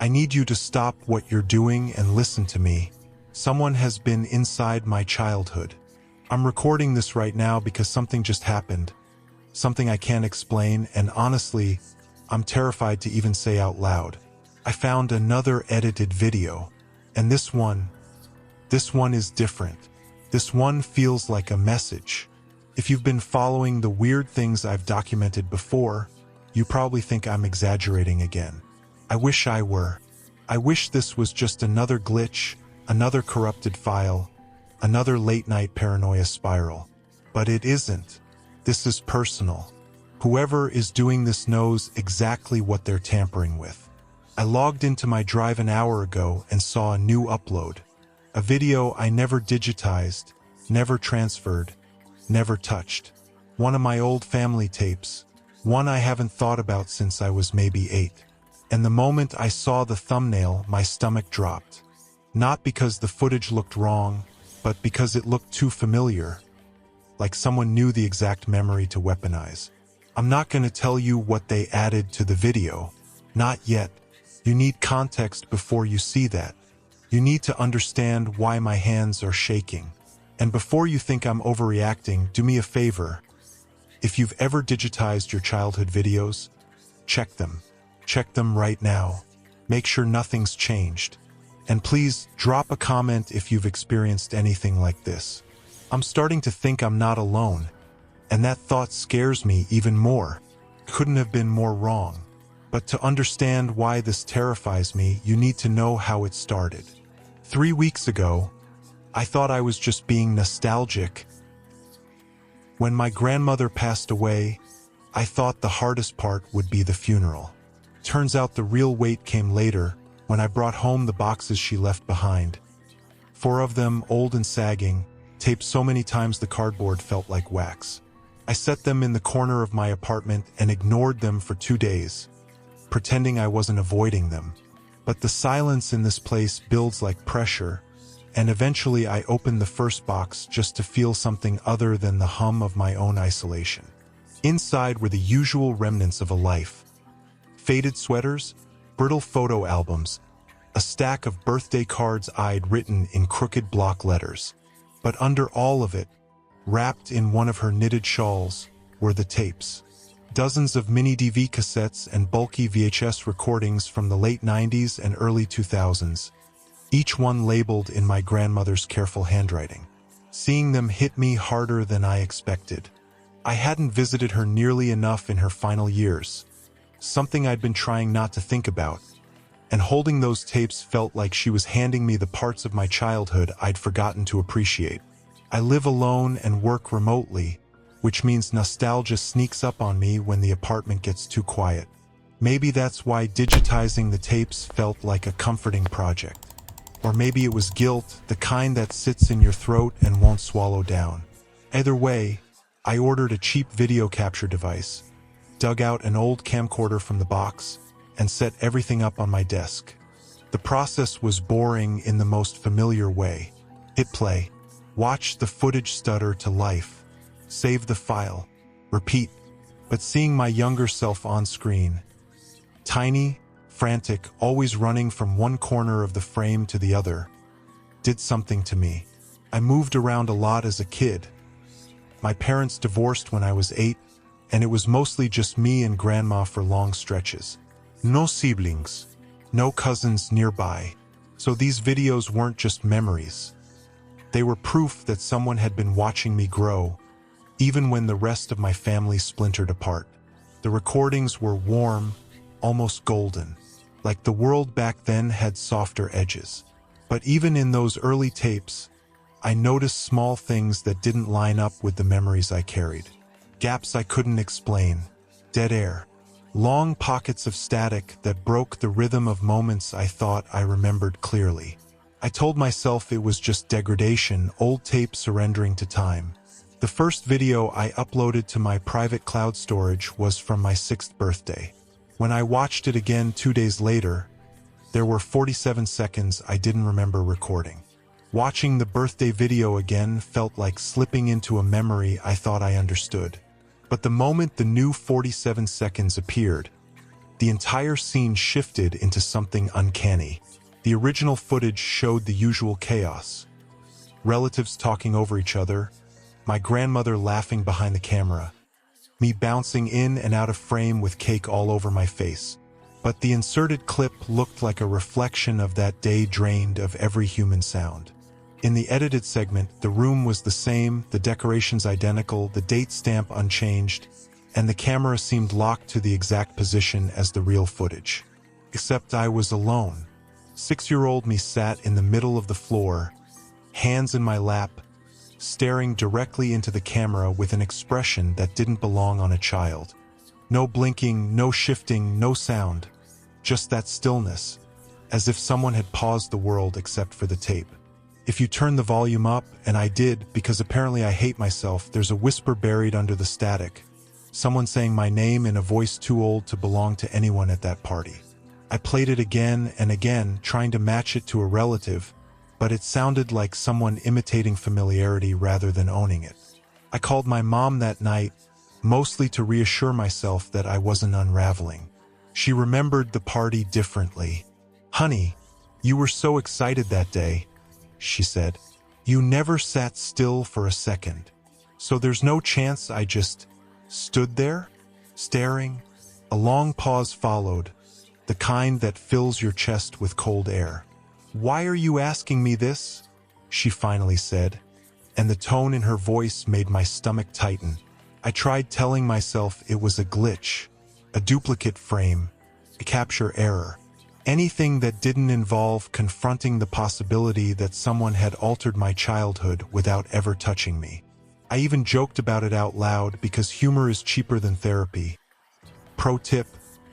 I need you to stop what you're doing and listen to me. Someone has been inside my childhood. I'm recording this right now because something just happened. Something I can't explain, and honestly, I'm terrified to even say out loud. I found another edited video, and this one is different. This one feels like a message. If you've been following the weird things I've documented before, you probably think I'm exaggerating again. I wish I were. I wish this was just another glitch, another corrupted file, another late-night paranoia spiral. But it isn't. This is personal. Whoever is doing this knows exactly what they're tampering with. I logged into my drive an hour ago and saw a new upload. A video I never digitized, never transferred, never touched. One of my old family tapes. One I haven't thought about since I was maybe 8. And the moment I saw the thumbnail, my stomach dropped. Not because the footage looked wrong, but because it looked too familiar. Like someone knew the exact memory to weaponize. I'm not going to tell you what they added to the video. Not yet. You need context before you see that. You need to understand why my hands are shaking. And before you think I'm overreacting, do me a favor. If you've ever digitized your childhood videos, check them. Check them right now. Make sure nothing's changed. And please drop a comment if you've experienced anything like this. I'm starting to think I'm not alone, and that thought scares me even more. Couldn't have been more wrong. But to understand why this terrifies me, you need to know how it started. 3 weeks ago, I thought I was just being nostalgic. When my grandmother passed away, I thought the hardest part would be the funeral. Turns out the real weight came later, when I brought home the boxes she left behind. 4 of them, old and sagging, taped so many times the cardboard felt like wax. I set them in the corner of my apartment and ignored them for 2 days, pretending I wasn't avoiding them. But the silence in this place builds like pressure, and eventually I opened the first box just to feel something other than the hum of my own isolation. Inside were the usual remnants of a life. Faded sweaters, brittle photo albums, a stack of birthday cards I'd written in crooked block letters. But under all of it, wrapped in one of her knitted shawls, were the tapes. Dozens of mini DV cassettes and bulky VHS recordings from the late 90s and early 2000s, each one labeled in my grandmother's careful handwriting. Seeing them hit me harder than I expected. I hadn't visited her nearly enough in her final years, something I'd been trying not to think about, and holding those tapes felt like she was handing me the parts of my childhood I'd forgotten to appreciate. I live alone and work remotely, which means nostalgia sneaks up on me when the apartment gets too quiet. Maybe that's why digitizing the tapes felt like a comforting project. Or maybe it was guilt, the kind that sits in your throat and won't swallow down. Either way, I ordered a cheap video capture device, dug out an old camcorder from the box, and set everything up on my desk. The process was boring in the most familiar way. Hit play, watch the footage stutter to life, save the file, repeat. But seeing my younger self on screen, tiny, frantic, always running from one corner of the frame to the other, did something to me. I moved around a lot as a kid. My parents divorced when I was 8, and it was mostly just me and grandma for long stretches. No siblings, no cousins nearby. So these videos weren't just memories. They were proof that someone had been watching me grow, even when the rest of my family splintered apart. The recordings were warm, almost golden, like the world back then had softer edges. But even in those early tapes, I noticed small things that didn't line up with the memories I carried. Gaps I couldn't explain, dead air, long pockets of static that broke the rhythm of moments I thought I remembered clearly. I told myself it was just degradation, old tape surrendering to time. The first video I uploaded to my private cloud storage was from my 6th birthday. When I watched it again 2 days later, there were 47 seconds I didn't remember recording. Watching the birthday video again felt like slipping into a memory I thought I understood. But the moment the new 47 seconds appeared, The entire scene shifted into something uncanny. The original footage showed the usual chaos. Relatives talking over each other, my grandmother laughing behind the camera, me bouncing in and out of frame with cake all over my face. But the inserted clip looked like a reflection of that day, drained of every human sound. In the edited segment, the room was the same, the decorations identical, the date stamp unchanged, and the camera seemed locked to the exact position as the real footage. Except I was alone. 6-year-old me sat in the middle of the floor, hands in my lap, staring directly into the camera with an expression that didn't belong on a child. No blinking, no shifting, no sound. Just that stillness, as if someone had paused the world except for the tape. If you turn the volume up, and I did, because apparently I hate myself, there's a whisper buried under the static. Someone saying my name in a voice too old to belong to anyone at that party. I played it again and again, trying to match it to a relative, but it sounded like someone imitating familiarity rather than owning it. I called my mom that night, mostly to reassure myself that I wasn't unraveling. She remembered the party differently. "Honey, you were so excited that day," she said. "You never sat still for a second. So there's no chance I just stood there, staring?" A long pause followed, the kind that fills your chest with cold air. "Why are you asking me this?" she finally said, and the tone in her voice made my stomach tighten. I tried telling myself it was a glitch, a duplicate frame, a capture error. Anything that didn't involve confronting the possibility that someone had altered my childhood without ever touching me. I even joked about it out loud because humor is cheaper than therapy. Pro tip: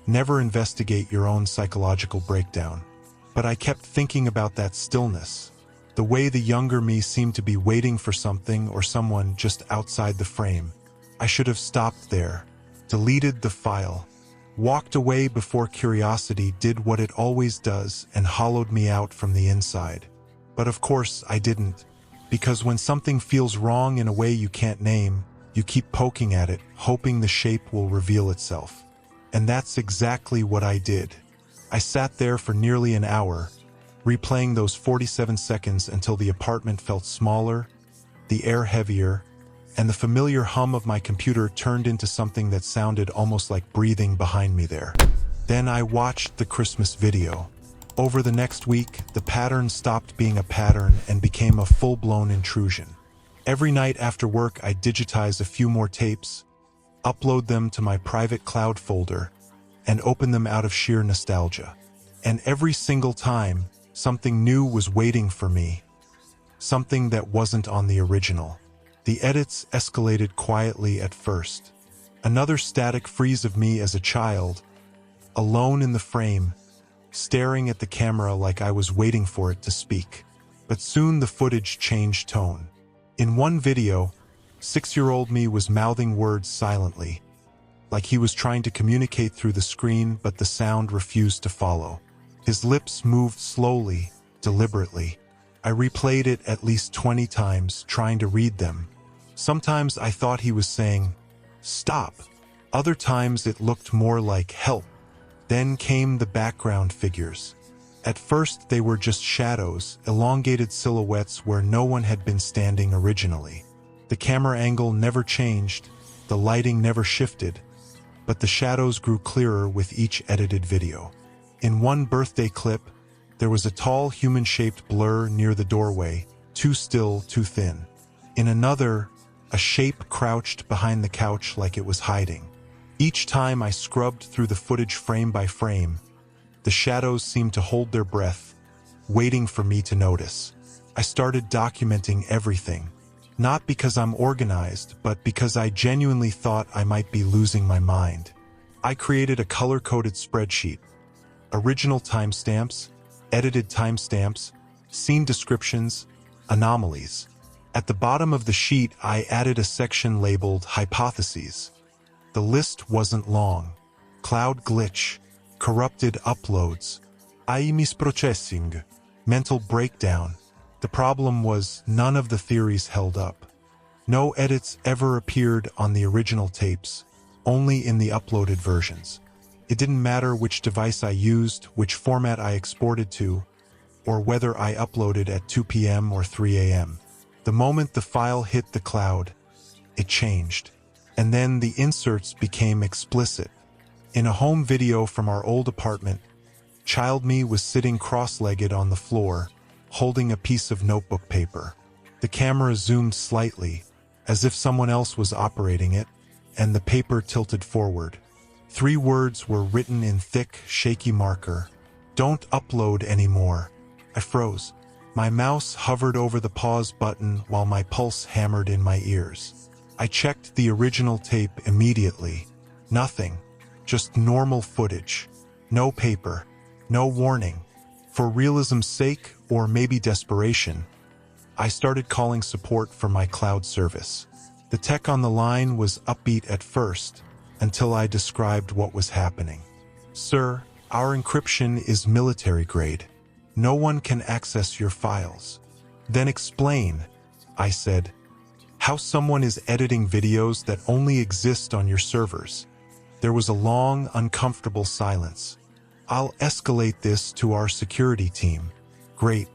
never investigate your own psychological breakdown. But I kept thinking about that stillness, the way the younger me seemed to be waiting for something or someone just outside the frame. I should have stopped there, deleted the file, walked away before curiosity did what it always does and hollowed me out from the inside. But of course I didn't, because when something feels wrong in a way you can't name, you keep poking at it, hoping the shape will reveal itself. And that's exactly what I did. I sat there for nearly an hour, replaying those 47 seconds until the apartment felt smaller, the air heavier, and the familiar hum of my computer turned into something that sounded almost like breathing behind me there. Then I watched the Christmas video. Over the next week, the pattern stopped being a pattern and became a full-blown intrusion. Every night after work, I digitize a few more tapes, upload them to my private cloud folder, and open them out of sheer nostalgia. And every single time, something new was waiting for me, something that wasn't on the original. The edits escalated quietly at first. Another static freeze of me as a child, alone in the frame, staring at the camera like I was waiting for it to speak. But soon the footage changed tone. In one video, 6-year-old me was mouthing words silently, like he was trying to communicate through the screen, but the sound refused to follow. His lips moved slowly, deliberately. I replayed it at least 20 times, trying to read them. Sometimes I thought he was saying, "Stop." Other times it looked more like "Help." Then came the background figures. At first they were just shadows, elongated silhouettes where no one had been standing originally. The camera angle never changed, the lighting never shifted, but the shadows grew clearer with each edited video. In one birthday clip, there was a tall human-shaped blur near the doorway, too still, too thin. In another, a shape crouched behind the couch like it was hiding. Each time I scrubbed through the footage frame by frame, the shadows seemed to hold their breath, waiting for me to notice. I started documenting everything, not because I'm organized, but because I genuinely thought I might be losing my mind. I created a color-coded spreadsheet: original timestamps, edited timestamps, scene descriptions, anomalies. At the bottom of the sheet, I added a section labeled Hypotheses. The list wasn't long. Cloud glitch, corrupted uploads, AI misprocessing, mental breakdown. The problem was none of the theories held up. No edits ever appeared on the original tapes, only in the uploaded versions. It didn't matter which device I used, which format I exported to, or whether I uploaded at 2 p.m. or 3 a.m. The moment the file hit the cloud, it changed. And then the inserts became explicit. In a home video from our old apartment, child me was sitting cross-legged on the floor, holding a piece of notebook paper. The camera zoomed slightly, as if someone else was operating it, and the paper tilted forward. 3 words were written in thick, shaky marker. "Don't upload anymore." I froze. My mouse hovered over the pause button while my pulse hammered in my ears. I checked the original tape immediately. Nothing. Just normal footage. No paper. No warning. For realism's sake, or maybe desperation, I started calling support for my cloud service. The tech on the line was upbeat at first, until I described what was happening. "Sir, our encryption is military grade. No one can access your files." "Then explain," I said, "how someone is editing videos that only exist on your servers." There was a long, uncomfortable silence. "I'll escalate this to our security team." Great.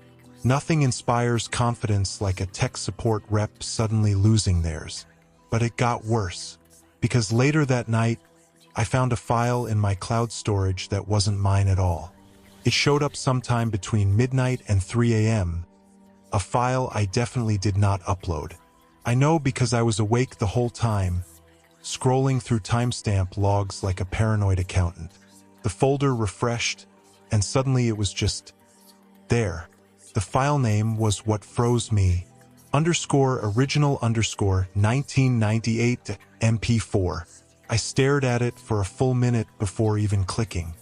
Nothing inspires confidence like a tech support rep suddenly losing theirs. But it got worse, because later that night, I found a file in my cloud storage that wasn't mine at all. It showed up sometime between midnight and 3 a.m., a file I definitely did not upload. I know because I was awake the whole time, scrolling through timestamp logs like a paranoid accountant. The folder refreshed, and suddenly it was just there. The file name was what froze me, _original_1998 MP4. I stared at it for a full minute before even clicking.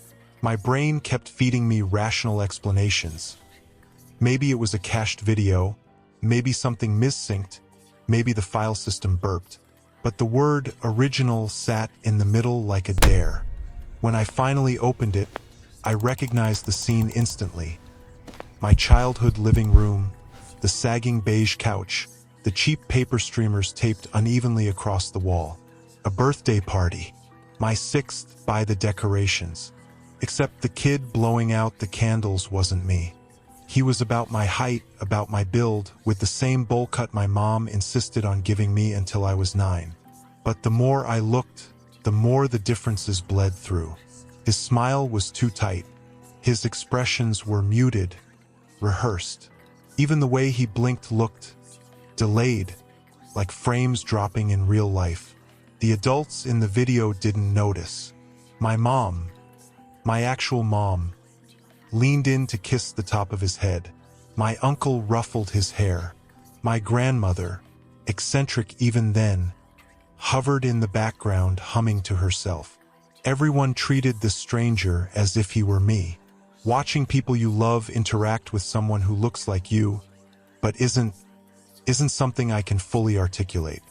My brain kept feeding me rational explanations. Maybe it was a cached video, maybe something missynced, maybe the file system burped. But the word original sat in the middle like a dare. When I finally opened it, I recognized the scene instantly. My childhood living room, the sagging beige couch, the cheap paper streamers taped unevenly across the wall. A birthday party, my 6th by the decorations. Except the kid blowing out the candles wasn't me. He was about my height, about my build, with the same bowl cut my mom insisted on giving me until I was 9. But the more I looked, the more the differences bled through. His smile was too tight. His expressions were muted, rehearsed. Even the way he blinked looked delayed, like frames dropping in real life. The adults in the video didn't notice. My mom, my actual mom, leaned in to kiss the top of his head. My uncle ruffled his hair. My grandmother, eccentric even then, hovered in the background humming to herself. Everyone treated the stranger as if he were me. Watching people you love interact with someone who looks like you, but isn't something I can fully articulate.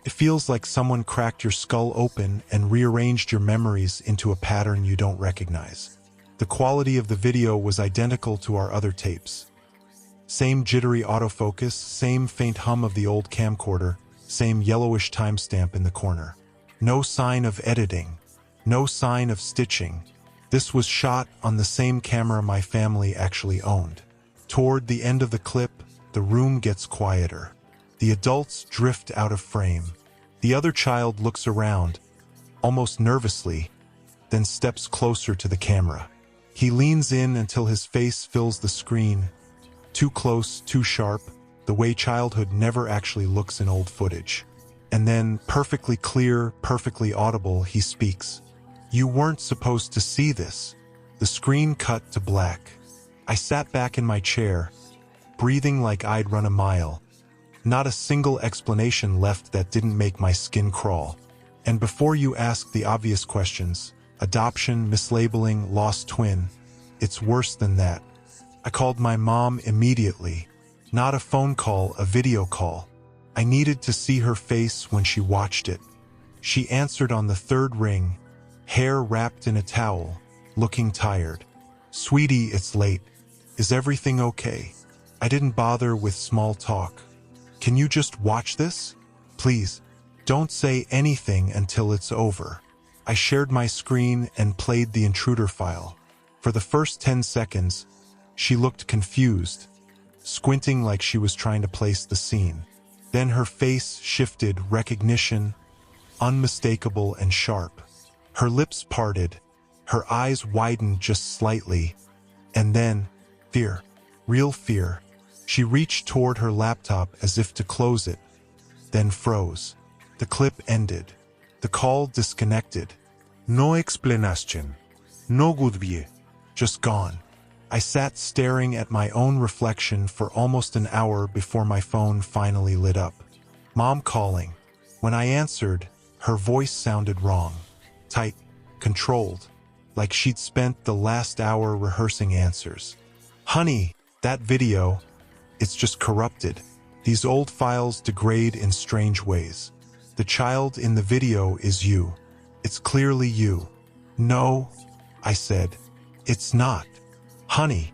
It feels like someone cracked your skull open and rearranged your memories into a pattern you don't recognize. The quality of the video was identical to our other tapes. Same jittery autofocus, same faint hum of the old camcorder, same yellowish timestamp in the corner. No sign of editing, no sign of stitching. This was shot on the same camera my family actually owned. Toward the end of the clip, the room gets quieter. The adults drift out of frame. The other child looks around, almost nervously, then steps closer to the camera. He leans in until his face fills the screen. Too close, too sharp, the way childhood never actually looks in old footage. And then, perfectly clear, perfectly audible, he speaks. "You weren't supposed to see this." The screen cut to black. I sat back in my chair, breathing like I'd run a mile. Not a single explanation left that didn't make my skin crawl. And before you ask the obvious questions, adoption, mislabeling, lost twin, it's worse than that. I called my mom immediately. Not a phone call, a video call. I needed to see her face when she watched it. She answered on the 3rd ring, hair wrapped in a towel, looking tired. "Sweetie, it's late. Is everything okay?" I didn't bother with small talk. "Can you just watch this? Please, don't say anything until it's over." I shared my screen and played the intruder file. For the first 10 seconds, she looked confused, squinting like she was trying to place the scene. Then her face shifted, recognition, unmistakable and sharp. Her lips parted, her eyes widened just slightly, and then, fear, real fear. She reached toward her laptop as if to close it, then froze. The clip ended. The call disconnected. No explanation. No goodbye. Just gone. I sat staring at my own reflection for almost an hour before my phone finally lit up. Mom calling. When I answered, her voice sounded wrong. Tight, controlled, like she'd spent the last hour rehearsing answers. Honey, that video, it's just corrupted. These old files degrade in strange ways. The child in the video is you. It's clearly you. No, I said. It's not. Honey,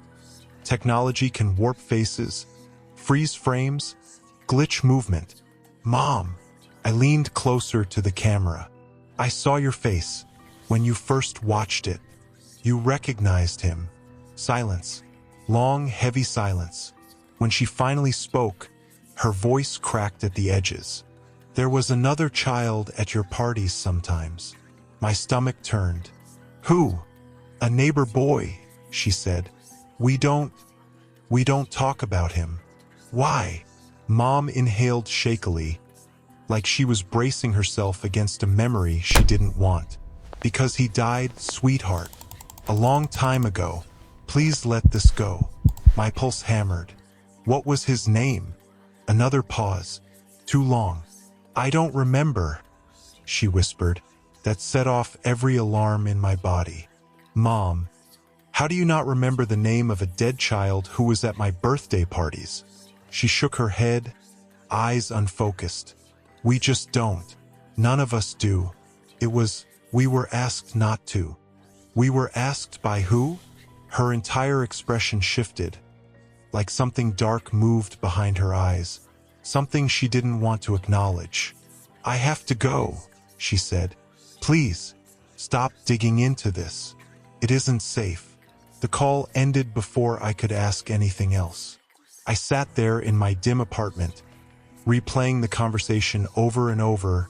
technology can warp faces, freeze frames, glitch movement. Mom, I leaned closer to the camera. I saw your face when you first watched it. You recognized him. Silence. Long, heavy silence. When she finally spoke, her voice cracked at the edges. There was another child at your parties sometimes. My stomach turned. Who? A neighbor boy, she said. We don't talk about him. Why? Mom inhaled shakily, like she was bracing herself against a memory she didn't want. Because he died, sweetheart. A long time ago. Please let this go. My pulse hammered. What was his name? Another pause. Too long. I don't remember, she whispered. That set off every alarm in my body. Mom, how do you not remember the name of a dead child who was at my birthday parties? She shook her head, eyes unfocused. We just don't. None of us do. We were asked not to. We were asked by who? Her entire expression shifted, like something dark moved behind her eyes, something she didn't want to acknowledge. I have to go, she said. Please, stop digging into this. It isn't safe. The call ended before I could ask anything else. I sat there in my dim apartment, replaying the conversation over and over,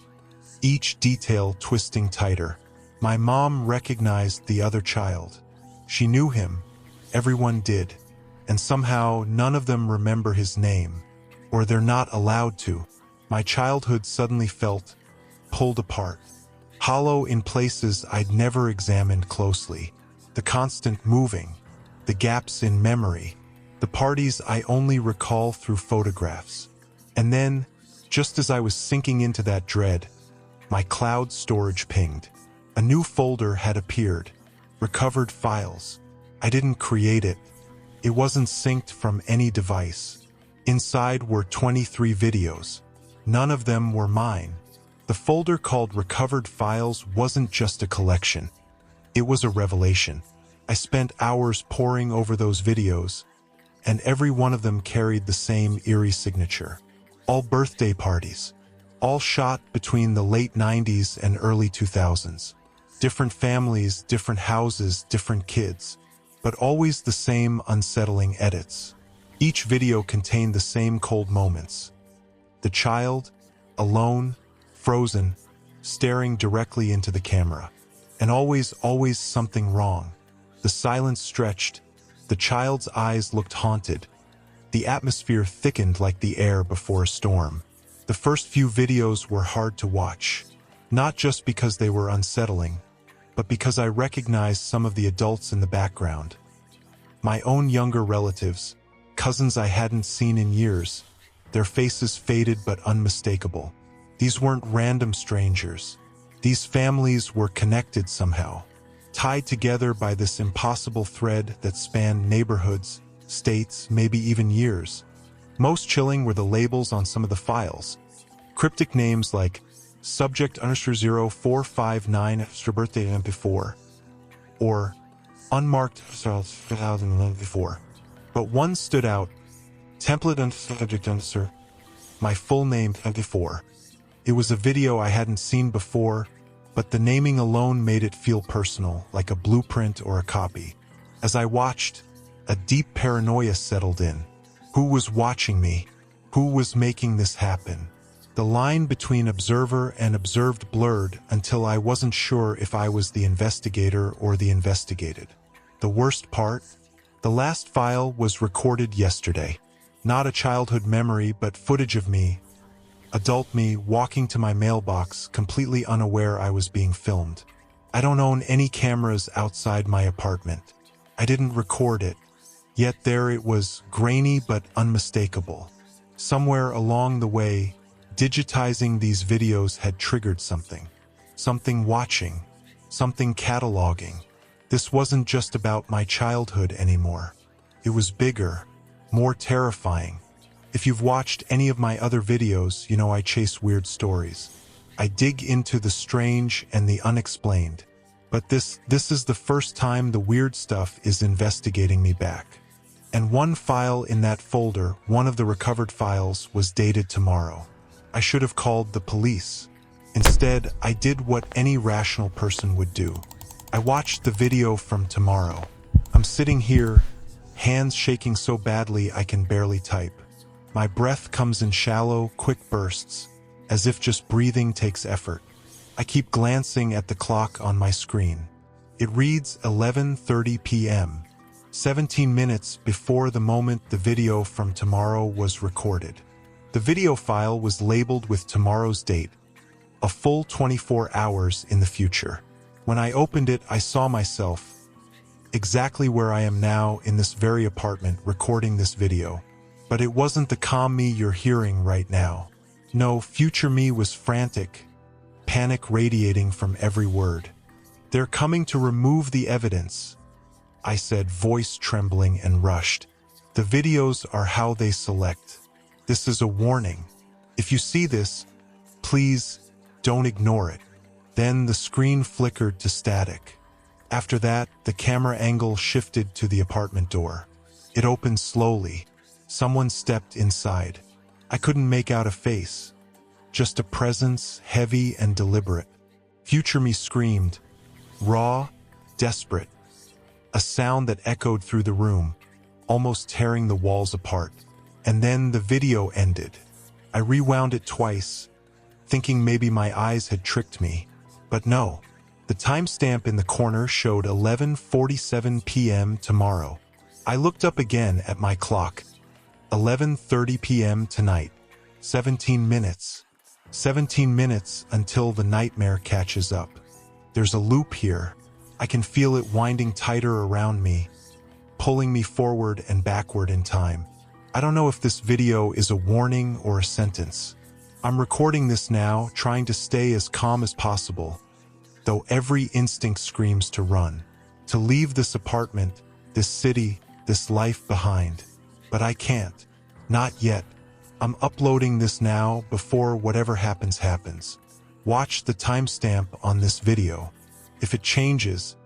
each detail twisting tighter. My mom recognized the other child. She knew him. Everyone did. And somehow none of them remember his name, or they're not allowed to. My childhood suddenly felt pulled apart, hollow in places I'd never examined closely. The constant moving, the gaps in memory, the parties I only recall through photographs. And then, just as I was sinking into that dread, my cloud storage pinged. A new folder had appeared. Recovered files. I didn't create it. It wasn't synced from any device. Inside were 23 videos. None of them were mine. The folder called Recovered Files wasn't just a collection. It was a revelation. I spent hours poring over those videos, and every one of them carried the same eerie signature. All birthday parties. All shot between the late 90s and early 2000s. Different families, different houses, different kids, but always the same unsettling edits. Each video contained the same cold moments. The child, alone, frozen, staring directly into the camera. And always something wrong. The silence stretched. The child's eyes looked haunted. The atmosphere thickened like the air before a storm. The first few videos were hard to watch, not just because they were unsettling, but because I recognized some of the adults in the background. My own younger relatives, cousins I hadn't seen in years, their faces faded but unmistakable. These weren't random strangers. These families were connected somehow, tied together by this impossible thread that spanned neighborhoods, states, maybe even years. Most chilling were the labels on some of the files. Cryptic names like subject_0459 extra birthday MP4 or unmarked 2004. But one stood out, template and subject answer, my full name MP4. It was a video I hadn't seen before, but the naming alone made it feel personal, like a blueprint or a copy. As I watched, a deep paranoia settled in. Who was watching me? Who was making this happen? The line between observer and observed blurred until I wasn't sure if I was the investigator or the investigated. The worst part? The last file was recorded yesterday. Not a childhood memory, but footage of me, adult me, walking to my mailbox, completely unaware I was being filmed. I don't own any cameras outside my apartment. I didn't record it. Yet there it was, grainy but unmistakable. Somewhere along the way, digitizing these videos had triggered something. Something watching. Something cataloging. This wasn't just about my childhood anymore. It was bigger, more terrifying. If you've watched any of my other videos, you know I chase weird stories. I dig into the strange and the unexplained. But this is the first time the weird stuff is investigating me back. And one file in that folder, one of the recovered files, was dated tomorrow. I should have called the police. Instead, I did what any rational person would do. I watched the video from tomorrow. I'm sitting here, hands shaking so badly I can barely type. My breath comes in shallow, quick bursts, as if just breathing takes effort. I keep glancing at the clock on my screen. It reads 11:30 p.m., 17 minutes before the moment the video from tomorrow was recorded. The video file was labeled with tomorrow's date, a full 24 hours in the future. When I opened it, I saw myself, exactly where I am now in this very apartment recording this video. But it wasn't the calm me you're hearing right now. No, future me was frantic, panic radiating from every word. They're coming to remove the evidence, I said, voice trembling and rushed. The videos are how they select. This is a warning. If you see this, please don't ignore it. Then the screen flickered to static. After that, the camera angle shifted to the apartment door. It opened slowly. Someone stepped inside. I couldn't make out a face. Just a presence, heavy and deliberate. Future me screamed, raw, desperate. A sound that echoed through the room, almost tearing the walls apart. And then the video ended. I rewound it twice, thinking maybe my eyes had tricked me. But no. The timestamp in the corner showed 11:47 p.m. tomorrow. I looked up again at my clock. 11:30 p.m. tonight. 17 minutes. 17 minutes until the nightmare catches up. There's a loop here. I can feel it winding tighter around me, pulling me forward and backward in time. I don't know if this video is a warning or a sentence. I'm recording this now, trying to stay as calm as possible, though every instinct screams to run, to leave this apartment, this city, this life behind. But I can't. Not yet. I'm uploading this now before whatever happens happens. Watch the timestamp on this video. If it changes,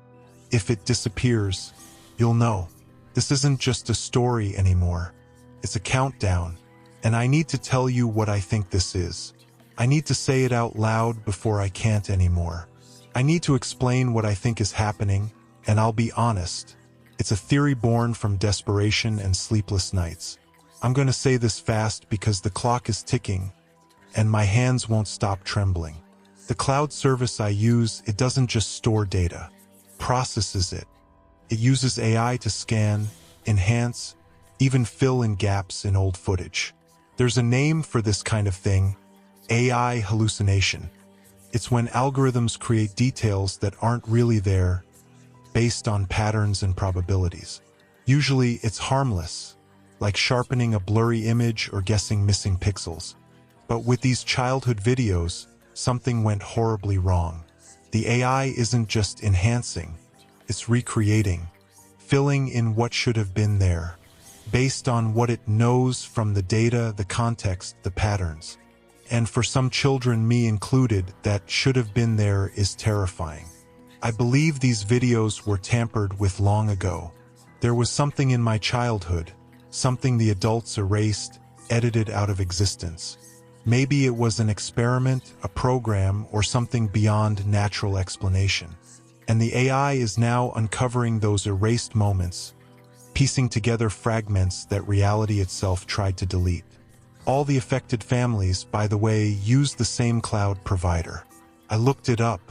if it disappears, you'll know. This isn't just a story anymore. It's a countdown. And I need to tell you what I think this is. I need to say it out loud before I can't anymore. I need to explain what I think is happening, and I'll be honest. It's a theory born from desperation and sleepless nights. I'm going to say this fast because the clock is ticking, and my hands won't stop trembling. The cloud service I use, it doesn't just store data, processes it. It uses AI to scan, enhance, even fill in gaps in old footage. There's a name for this kind of thing, AI hallucination. It's when algorithms create details that aren't really there, based on patterns and probabilities. Usually it's harmless, like sharpening a blurry image or guessing missing pixels. But with these childhood videos, something went horribly wrong. The AI isn't just enhancing, it's recreating, filling in what should have been there, based on what it knows from the data, the context, the patterns. And for some children, me included, that should have been there is terrifying. I believe these videos were tampered with long ago. There was something in my childhood, something the adults erased, edited out of existence. Maybe it was an experiment, a program, or something beyond natural explanation. And the AI is now uncovering those erased moments, piecing together fragments that reality itself tried to delete. All the affected families, by the way, use the same cloud provider. I looked it up.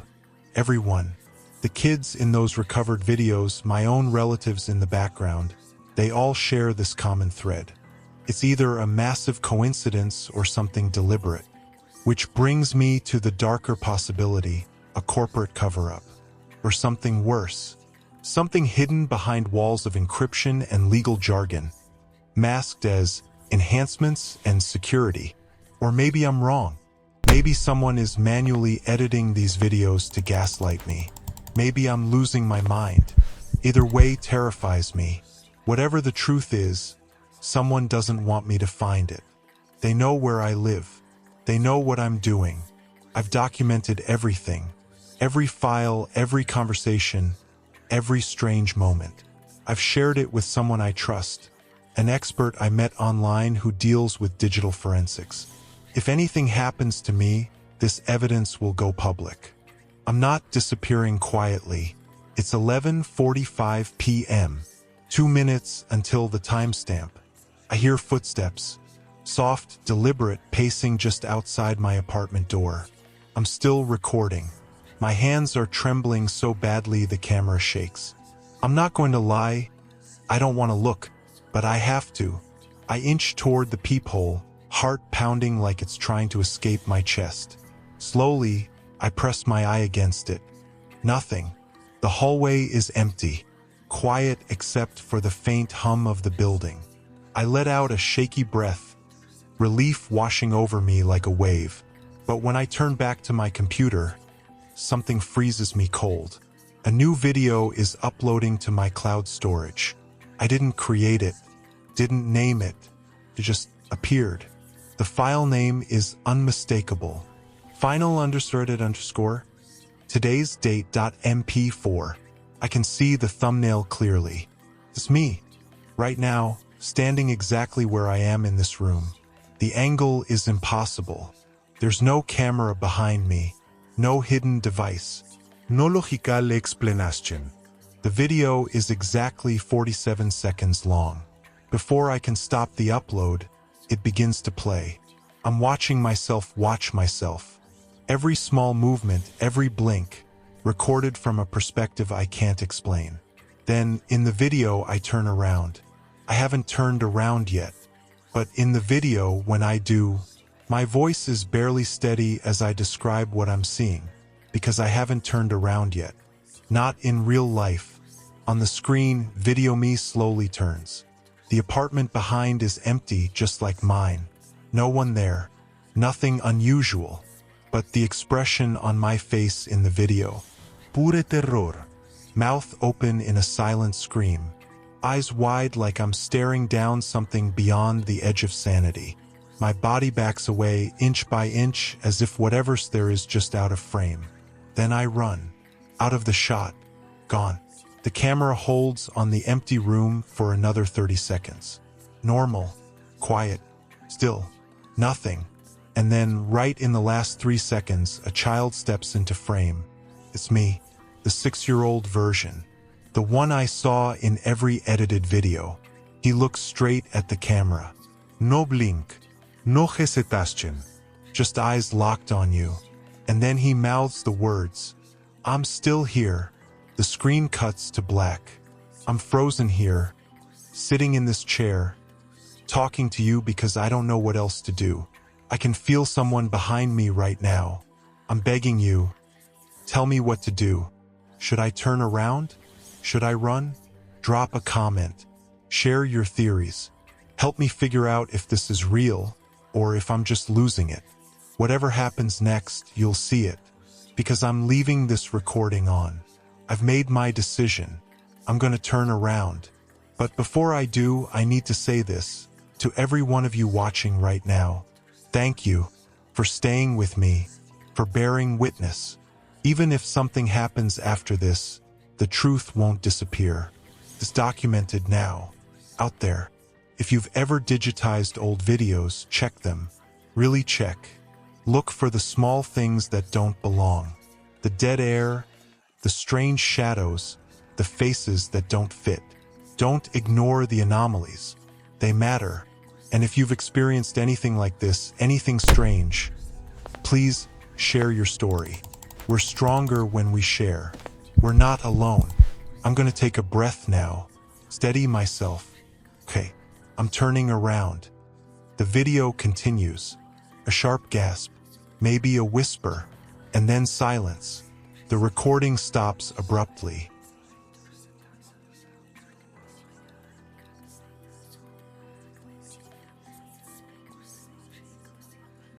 Everyone. The kids in those recovered videos, my own relatives in the background, they all share this common thread. It's either a massive coincidence or something deliberate. Which brings me to the darker possibility, a corporate cover-up. Or something worse. Something hidden behind walls of encryption and legal jargon, masked as enhancements and security. Or maybe I'm wrong. Maybe someone is manually editing these videos to gaslight me. Maybe I'm losing my mind. Either way terrifies me. Whatever the truth is, someone doesn't want me to find it. They know where I live. They know what I'm doing. I've documented everything. Every file, every conversation, every strange moment. I've shared it with someone I trust, an expert I met online who deals with digital forensics. If anything happens to me, this evidence will go public. I'm not disappearing quietly. It's 11:45 p.m., 2 minutes until the timestamp. I hear footsteps, soft, deliberate pacing just outside my apartment door. I'm still recording. My hands are trembling so badly the camera shakes. I'm not going to lie. I don't want to look, but I have to. I inch toward the peephole, heart pounding like it's trying to escape my chest. Slowly, I press my eye against it. Nothing. The hallway is empty, quiet except for the faint hum of the building. I let out a shaky breath, relief washing over me like a wave. But when I turn back to my computer, something freezes me cold. A new video is uploading to my cloud storage. I didn't create it, didn't name it. It just appeared. The file name is unmistakable. Final__ today's date.mp4. I can see the thumbnail clearly. It's me, right now, standing exactly where I am in this room. The angle is impossible. There's no camera behind me, no hidden device. No logical explanation. The video is exactly 47 seconds long. Before I can stop the upload, it begins to play. I'm watching myself watch myself. Every small movement, every blink, recorded from a perspective I can't explain. Then, in the video, I turn around. I haven't turned around yet. But in the video, when I do, my voice is barely steady as I describe what I'm seeing, because I haven't turned around yet. Not in real life. On the screen, video me slowly turns. The apartment behind is empty, just like mine. No one there. Nothing unusual. But the expression on my face in the video. Pure terror. Mouth open in a silent scream. Eyes wide like I'm staring down something beyond the edge of sanity. My body backs away inch by inch as if whatever's there is just out of frame. Then I run. Out of the shot. Gone. The camera holds on the empty room for another 30 seconds. Normal. Quiet. Still. Nothing. And then, right in the last 3 seconds, a child steps into frame. It's me. The 6-year-old version. The one I saw in every edited video. He looks straight at the camera. No blink. No hesitation. Just eyes locked on you. And then he mouths the words. I'm still here. The screen cuts to black. I'm frozen here, sitting in this chair, talking to you because I don't know what else to do. I can feel someone behind me right now. I'm begging you. Tell me what to do. Should I turn around? Should I run? Drop a comment. Share your theories. Help me figure out if this is real or if I'm just losing it. Whatever happens next, you'll see it. Because I'm leaving this recording on. I've made my decision. I'm going to turn around. But before I do, I need to say this to every one of you watching right now. Thank you for staying with me, for bearing witness. Even if something happens after this, the truth won't disappear. It's documented now, out there. If you've ever digitized old videos, check them. Really check. Look for the small things that don't belong. The dead air, the strange shadows, the faces that don't fit. Don't ignore the anomalies. They matter. And if you've experienced anything like this, anything strange, please share your story. We're stronger when we share. We're not alone. I'm gonna take a breath now. Steady myself. Okay, I'm turning around. The video continues. A sharp gasp, maybe a whisper, and then silence. The recording stops abruptly.